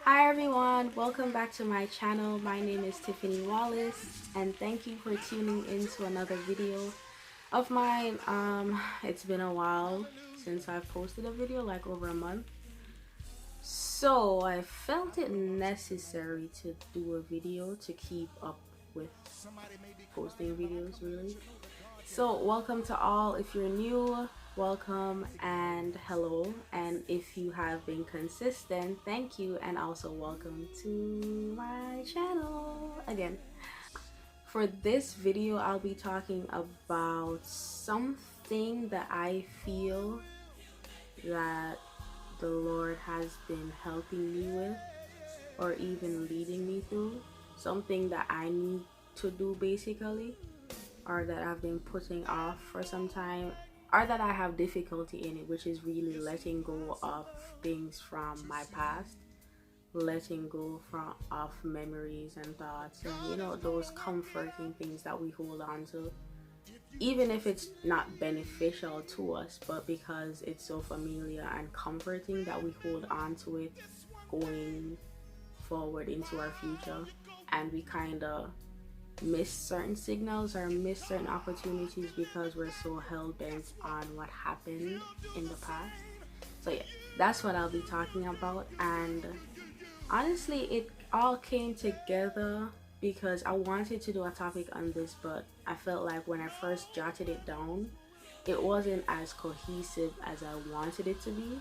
Hi everyone, welcome back to my channel. My name is Tiffany Wallace and thank you for tuning in to another video of mine. It's been a while since I've posted a video, like over a month. So I felt it necessary to do a video to keep up with posting videos really. So welcome to all. If you're new, welcome and hello, and if you have been consistent, thank you, and also welcome to my channel again. For this video, I'll be talking about something that I feel that the Lord has been helping me with or even leading me through, something that I need to do basically, or that I've been putting off for some time, or that I have difficulty in it, which is really letting go of things from my past, letting go of memories and thoughts, and those comforting things that we hold on to, even if it's not beneficial to us, but because it's so familiar and comforting that we hold on to it going forward into our future, and we kind of miss certain signals or miss certain opportunities because we're so hell-bent on what happened in the past. So yeah, that's what I'll be talking about. And honestly, it all came together because I wanted to do a topic on this, but I felt like when I first jotted it down, it wasn't as cohesive as I wanted it to be.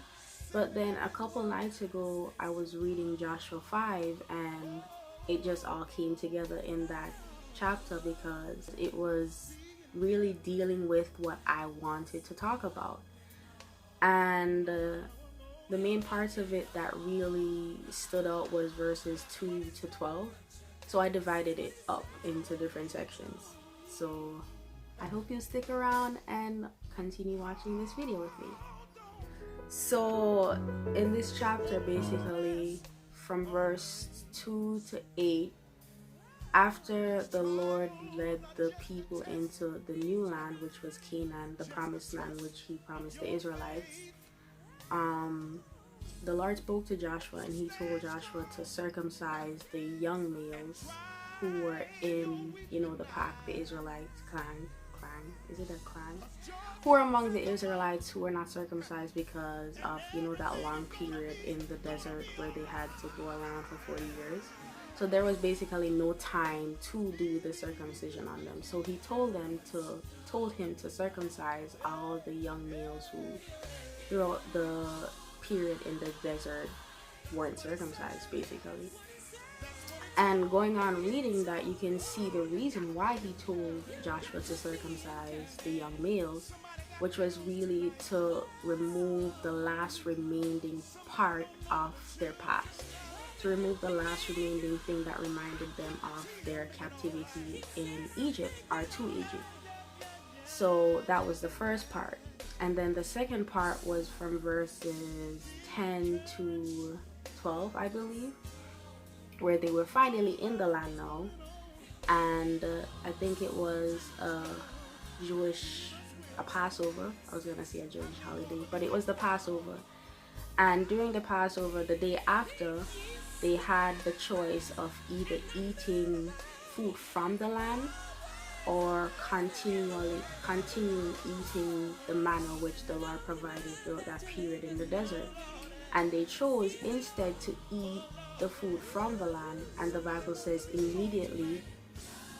But then a couple nights ago, I was reading Joshua 5, and it just all came together in that chapter because it was really dealing with what I wanted to talk about. And the main parts of it that really stood out was verses 2 to 12. So I divided it up into different sections. So I hope you stick around and continue watching this video with me. So in this chapter, basically from verse 2 to 8, after the Lord led the people into the new land, which was Canaan, the promised land which he promised the Israelites, the Lord spoke to Joshua, and he told Joshua to circumcise the young males who were in, the pack, the Israelites clan, is it a clan? Who were among the Israelites who were not circumcised because of, that long period in the desert where they had to go around for 40 years. So there was basically no time to do the circumcision on them. So he told him to circumcise all the young males who, throughout the period in the desert, weren't circumcised, basically. And going on reading that, you can see the reason why he told Joshua to circumcise the young males, which was really to remove the last remaining part of their past, to remove the last remaining thing that reminded them of their captivity in Egypt, or to Egypt. So that was the first part. And then the second part was from verses 10 to 12, I believe, where they were finally in the land now. And I think it was a Passover. I was gonna say a Jewish holiday, but it was the Passover. And during the Passover, the day after, they had the choice of either eating food from the land or continuing eating the manna which the Lord provided throughout that period in the desert. And they chose instead to eat the food from the land, and the Bible says immediately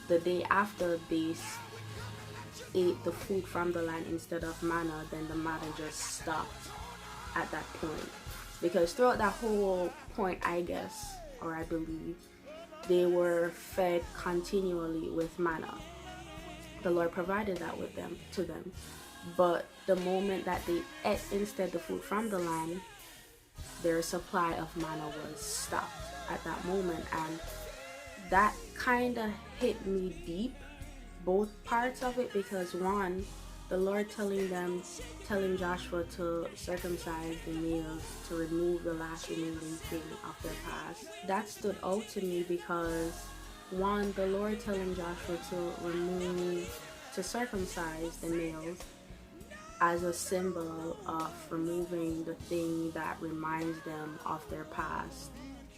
the day after they ate the food from the land instead of manna, then the manna just stopped at that point. Because throughout that whole point, I guess, or I believe, they were fed continually with manna. The Lord provided that to them. But the moment that they ate instead the food from the land, their supply of manna was stopped at that moment. And that kind of hit me deep, both parts of it, because one, the Lord telling Joshua to circumcise the males, to remove the last remaining thing of their past, that stood out to me because one, the Lord telling Joshua to circumcise the males as a symbol of removing the thing that reminds them of their past.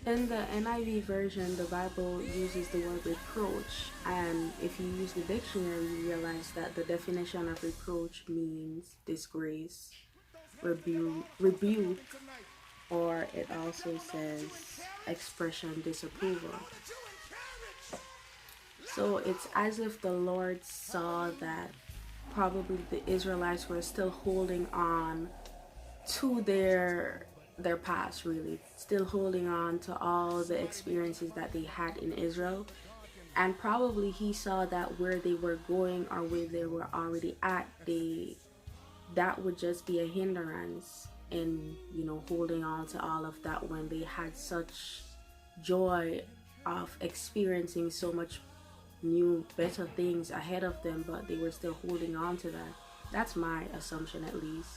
In the NIV version, the Bible uses the word reproach, and if you use the dictionary, you realize that the definition of reproach means disgrace, rebuke, or it also says expression disapproval. So it's as if the Lord saw that probably the Israelites were still holding on to their past, really still holding on to all the experiences that they had in Israel, and probably he saw that where they were going or where they were already at, that would just be a hindrance in, you know, holding on to all of that when they had such joy of experiencing so much new better things ahead of them, but they were still holding on to that. That's my assumption, at least.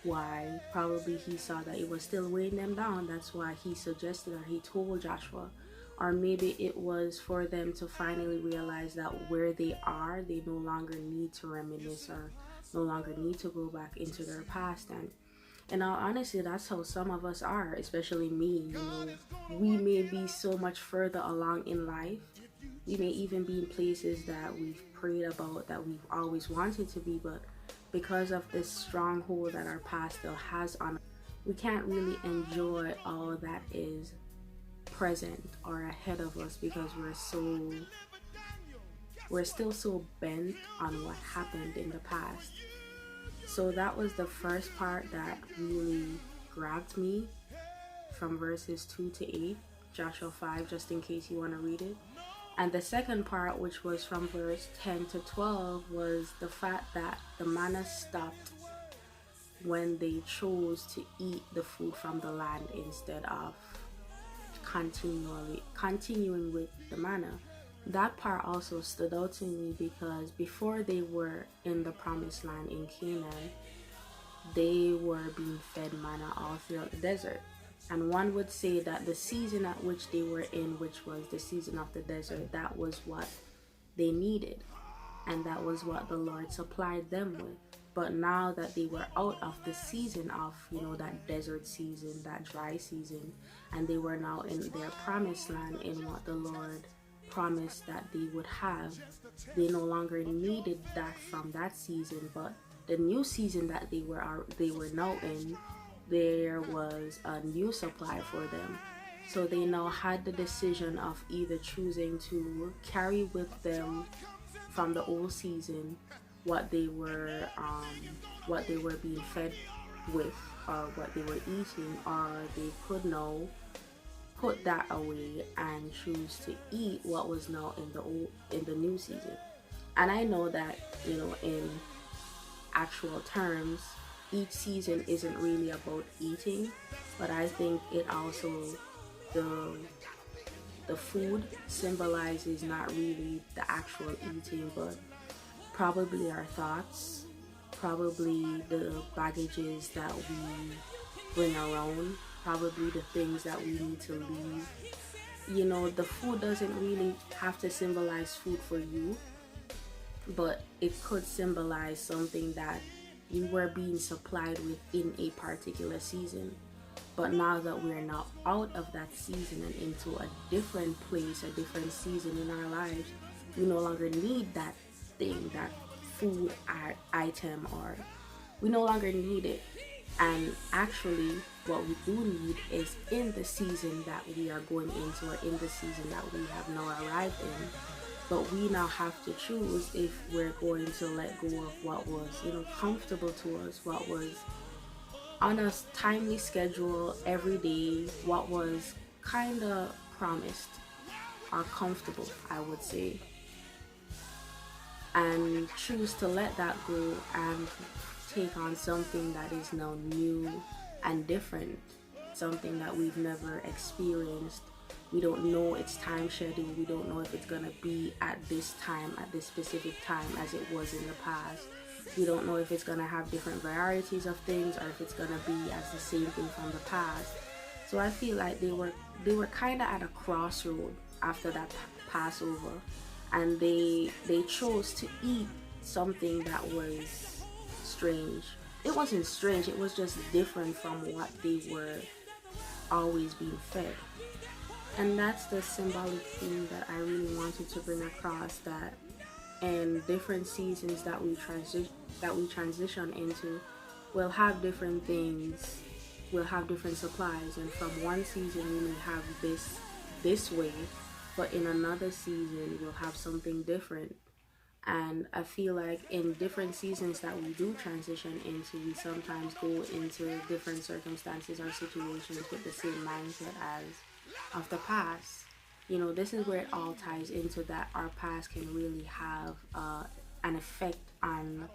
Why probably he saw that it was still weighing them down. That's why he suggested, or he told Joshua, or maybe it was for them to finally realize that where they are, they no longer need to reminisce or no longer need to go back into their past. And in all honesty, that's how some of us are, especially me. You know, we may be so much further along in life. We may even be in places that we've prayed about, that we've always wanted to be, but because of this stronghold that our past still has on us, we can't really enjoy all that is present or ahead of us, because we're still so bent on what happened in the past. So that was the first part that really grabbed me, from verses 2 to 8, Joshua 5, just in case you want to read it. And the second part, which was from verse 10 to 12, was the fact that the manna stopped when they chose to eat the food from the land instead of continuing with the manna. That part also stood out to me, because before they were in the promised land in Canaan, they were being fed manna all throughout the desert. And one would say that the season at which they were in, which was the season of the desert, that was what they needed. And that was what the Lord supplied them with. But now that they were out of the season of, you know, that desert season, that dry season, and they were now in their promised land, in what the Lord promised that they would have, they no longer needed that from that season. But the new season that they were now in, there was a new supply for them. So they now had the decision of either choosing to carry with them from the old season what they were being fed with, or what they were eating, or they could now put that away and choose to eat what was now in the new season. And I know that, you know, in actual terms, each season isn't really about eating, but I think it also, the food symbolizes not really the actual eating, but probably our thoughts, probably the baggages that we bring around, probably the things that we need to leave. You know, the food doesn't really have to symbolize food for you, but it could symbolize something that we were being supplied with in a particular season. But now that we're now out of that season and into a different place, a different season in our lives, we no longer need that thing, that food item, or we no longer need it. And actually, what we do need is in the season that we are going into, or in the season that we have now arrived in. But we now have to choose if we're going to let go of what was, you know, comfortable to us, what was on a timely schedule every day, what was kind of promised or comfortable, I would say, and choose to let that go and take on something that is now new and different, something that we've never experienced. We don't know its time schedule. We don't know if it's going to be at this time, at this specific time, as it was in the past. We don't know if it's going to have different varieties of things, or if it's going to be as the same thing from the past. So I feel like they were kind of at a crossroad after that Passover, and they chose to eat something that was strange. It wasn't strange, it was just different from what they were always being fed. And that's the symbolic theme that I really wanted to bring across, that in different seasons that we transition into, we'll have different things, we'll have different supplies, and from one season we may have this way, but in another season we'll have something different. And I feel like in different seasons that we do transition into, we sometimes go into different circumstances or situations with the same mindset as of the past. You know, this is where it all ties into, that our past can really have an effect on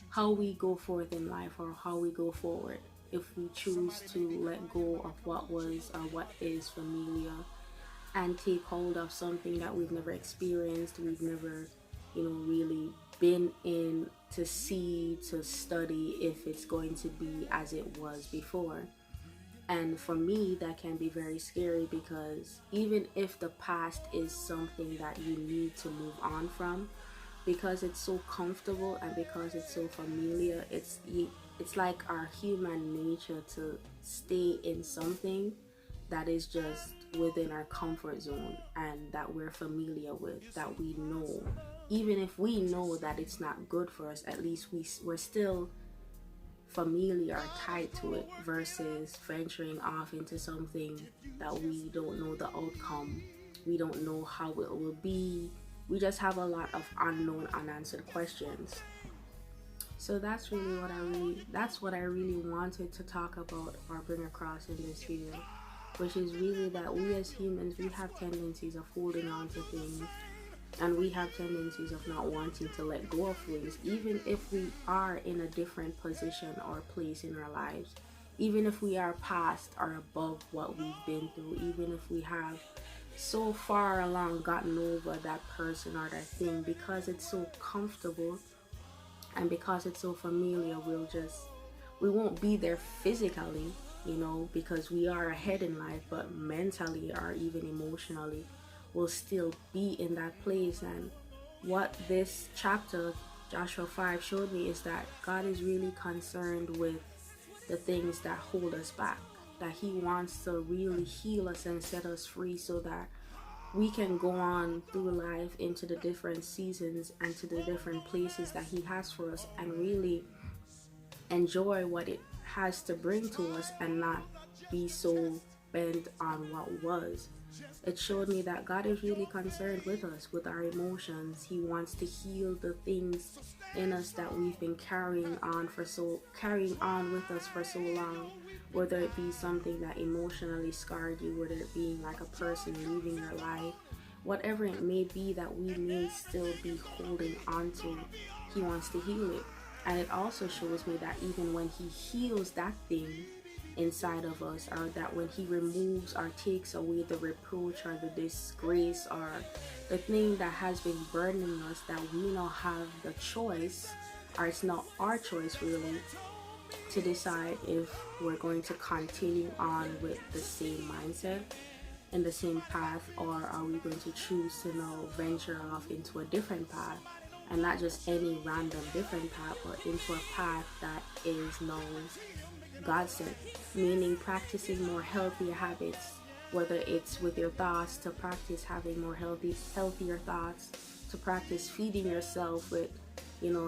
how we go forth in life, or how we go forward, if we choose to let go of what was or what is familiar and take hold of something that we've never experienced, we've never, really been in to see, to study if it's going to be as it was before. And for me, that can be very scary, because even if the past is something that you need to move on from, because it's so comfortable and because it's so familiar, it's like our human nature to stay in something that is just within our comfort zone and that we're familiar with, that we know. Even if we know that it's not good for us, at least we're still familiar or tied to it, versus venturing off into something that we don't know the outcome, we don't know how it will be, we just have a lot of unknown, unanswered questions. So that's what I really wanted to talk about or bring across in this video, which is really that we as humans, we have tendencies of holding on to things, and we have tendencies of not wanting to let go of things, even if we are in a different position or place in our lives, even if we are past or above what we've been through, even if we have so far along gotten over that person or that thing, because it's so comfortable and because it's so familiar, we won't be there physically, because we are ahead in life, but mentally or even emotionally will still be in that place. And what this chapter, Joshua 5, showed me is that God is really concerned with the things that hold us back, that He wants to really heal us and set us free so that we can go on through life into the different seasons and to the different places that He has for us, and really enjoy what it has to bring to us and not be so bent on what was. It showed me that God is really concerned with us, with our emotions. He wants to heal the things in us that we've been carrying on with us for so long, whether it be something that emotionally scarred you, whether it being like a person leaving your life, whatever it may be that we may still be holding on to, He wants to heal it. And it also shows me that even when He heals that thing inside of us, or that when He removes or takes away the reproach or the disgrace or the thing that has been burdening us, that we now have the choice, or it's not our choice really, to decide if we're going to continue on with the same mindset in the same path, or are we going to choose to now venture off into a different path, and not just any random different path, but into a path that is now God sent, meaning practicing more healthier habits, whether it's with your thoughts, to practice having more healthier thoughts, to practice feeding yourself with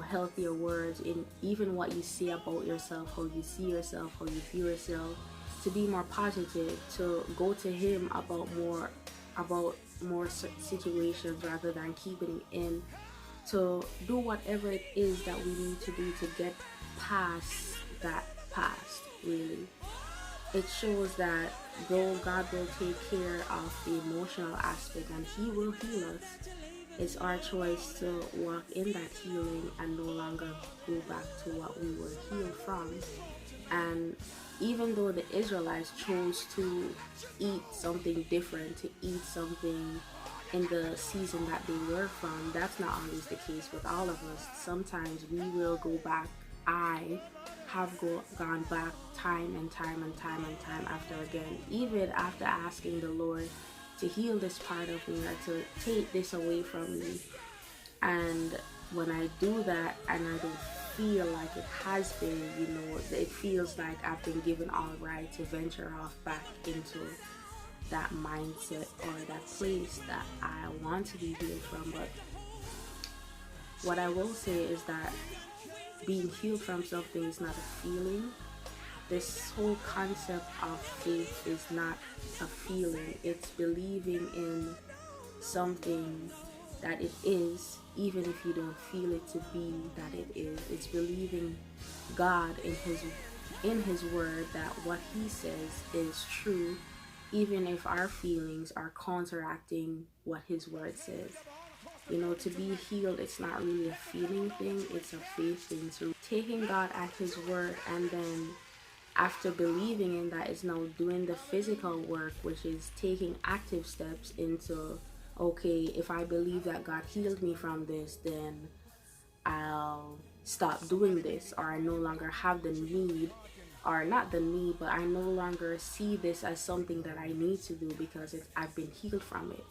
healthier words in even what you say about yourself, how you see yourself, how you view yourself, to be more positive, to go to Him about more situations rather than keeping it in, to do whatever it is that we need to do to get past that past. Really, it shows that though God will take care of the emotional aspect and He will heal us, it's our choice to walk in that healing and no longer go back to what we were healed from. And even though the Israelites chose to eat something different, to eat something in the season that they were from, that's not always the case with all of us. Sometimes we will go back. I have gone back time and time after again, even after asking the Lord to heal this part of me or to take this away from me. And when I do that and I don't feel like it has been, it feels like I've been given all right to venture off back into that mindset or that place that I want to be healed from. But what I will say is that being healed from something is not a feeling. This whole concept of faith is not a feeling. It's believing in something that it is, even if you don't feel it to be that it is. It's believing God in his word, that what he says is true, even if our feelings are counteracting what his word says. To be healed, it's not really a feeling thing, it's a faith thing. So taking God at his word, and then after believing in that, is now doing the physical work, which is taking active steps into, okay, if I believe that God healed me from this, then I'll stop doing this, or I no longer have the need, or not the need, but I no longer see this as something that I need to do because I've been healed from it.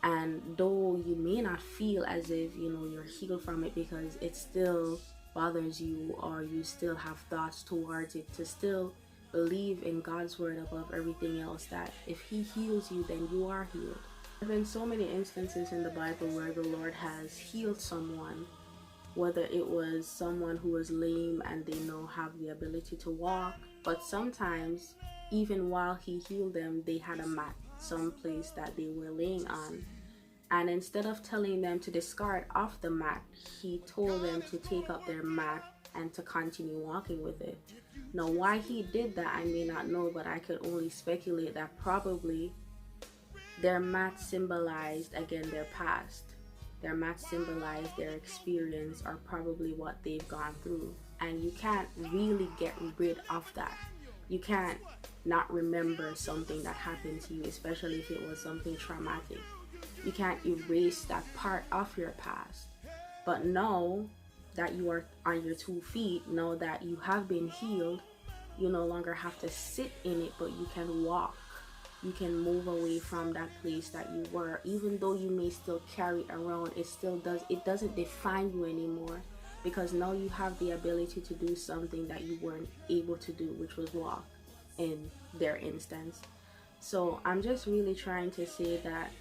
And though you may not feel as if you're healed from it, because it still bothers you, or you still have thoughts towards it, to still believe in God's word above everything else, that if he heals you, then you are healed. There have been so many instances in the Bible where the Lord has healed someone, whether it was someone who was lame and they now have the ability to walk, but sometimes even while he healed them, they had a mat someplace that they were laying on, and instead of telling them to discard off the mat, he told them to take up their mat and to continue walking with it. Now, why he did that, I may not know, but I could only speculate that probably their mat symbolized, again, their past. Their mat symbolized their experience, or probably what they've gone through. And you can't really get rid of that. You can't not remember something that happened to you, especially if it was something traumatic. You can't erase that part of your past. But now that you are on your 2 feet, know that you have been healed, you no longer have to sit in it, but you can walk. You can move away from that place that you were. Even though you may still carry it around, it doesn't define you anymore, because now you have the ability to do something that you weren't able to do, which was walk in their instance. So I'm just really trying to say that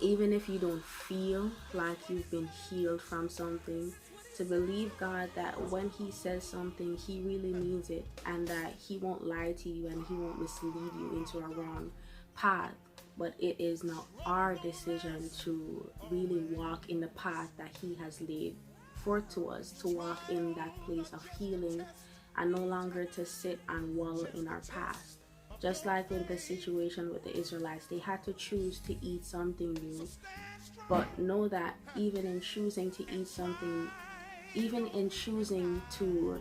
even if you don't feel like you've been healed from something, to believe God that when he says something, he really means it, and that he won't lie to you and he won't mislead you into a wrong path. But it is now our decision to really walk in the path that he has laid forth to us, to walk in that place of healing, and no longer to sit and wallow in our past. Just like with the situation with the Israelites, they had to choose to eat something new. But know that even in choosing to eat something, even in choosing to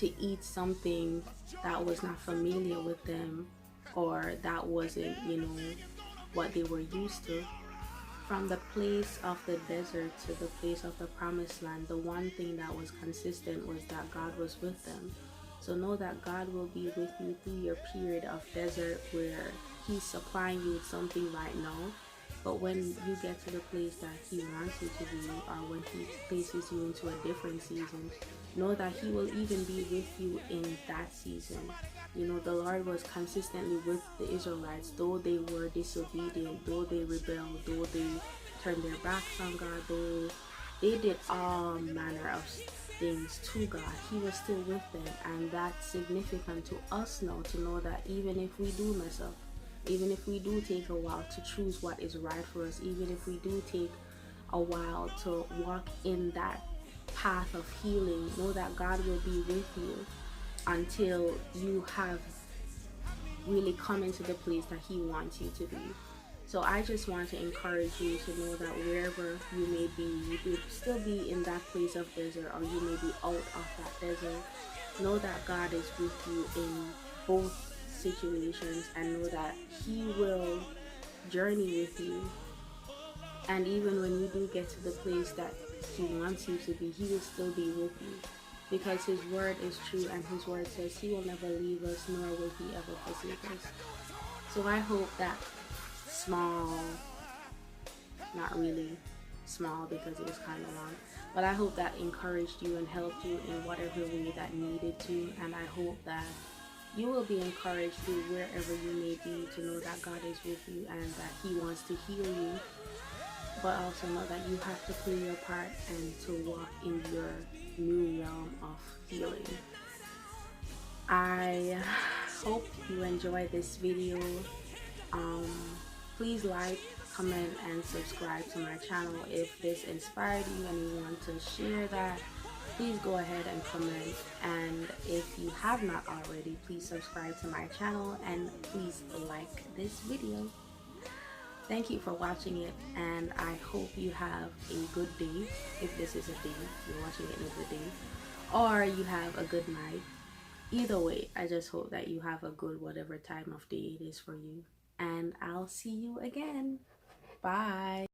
eat something that was not familiar with them, or that wasn't, what they were used to, from the place of the desert to the place of the promised land, the one thing that was consistent was that God was with them. So know that God will be with you through your period of desert, where he's supplying you with something right now. But when you get to the place that he wants you to be, or when he places you into a different season, know that he will even be with you in that season. The Lord was consistently with the Israelites, though they were disobedient, though they rebelled, though they turned their backs on God, though they did all manner of things to God, he was still with them. And that's significant to us now, to know that even if we do mess up, even if we do take a while to choose what is right for us, even if we do take a while to walk in that path of healing, know that God will be with you until you have really come into the place that he wants you to be. So I just want to encourage you to know that wherever you may be, you could still be in that place of desert, or you may be out of that desert. Know that God is with you in both situations, and know that he will journey with you. And even when you do get to the place that he wants you to be, he will still be with you, because his word is true, and his word says he will never leave us, nor will he ever forsake us. So I hope that small, not really small because it was kind of long, But I hope that encouraged you and helped you in whatever way that needed to. And I hope that you will be encouraged to wherever you may be, to know that God is with you and that He wants to heal you. But also know that you have to play your part and to walk in your new realm of healing. I hope you enjoy this video. Please like, comment, and subscribe to my channel. If this inspired you and you want to share that, please go ahead and comment. And if you have not already, please subscribe to my channel and please like this video. Thank you for watching it, and I hope you have a good day. If this is a day, you're watching it in a good day, or you have a good night. Either way, I just hope that you have a good whatever time of day it is for you. And I'll see you again. Bye.